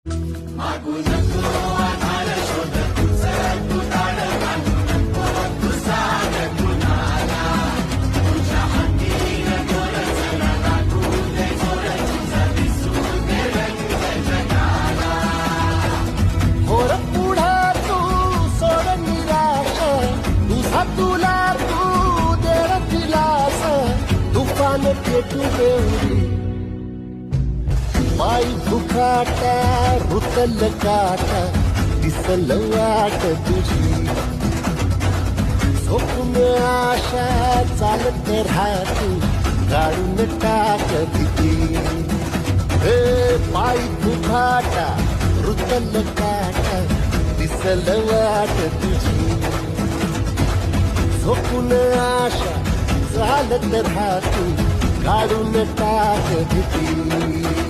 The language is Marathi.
होर पुढे तू सोड निराश, तुझा तुला तू देर दिलास, तुफान पेटू देवरी पायी भुकाटा रुतल काटा, दिसल वाट तुझी झोपून आशा चालत राहतो, काढून टाक भीती. हे पायी भुकाटा रुतल काटा, दिसल वाट तुझी झोपून आशा चालत राहतो, काढून टाक भीती.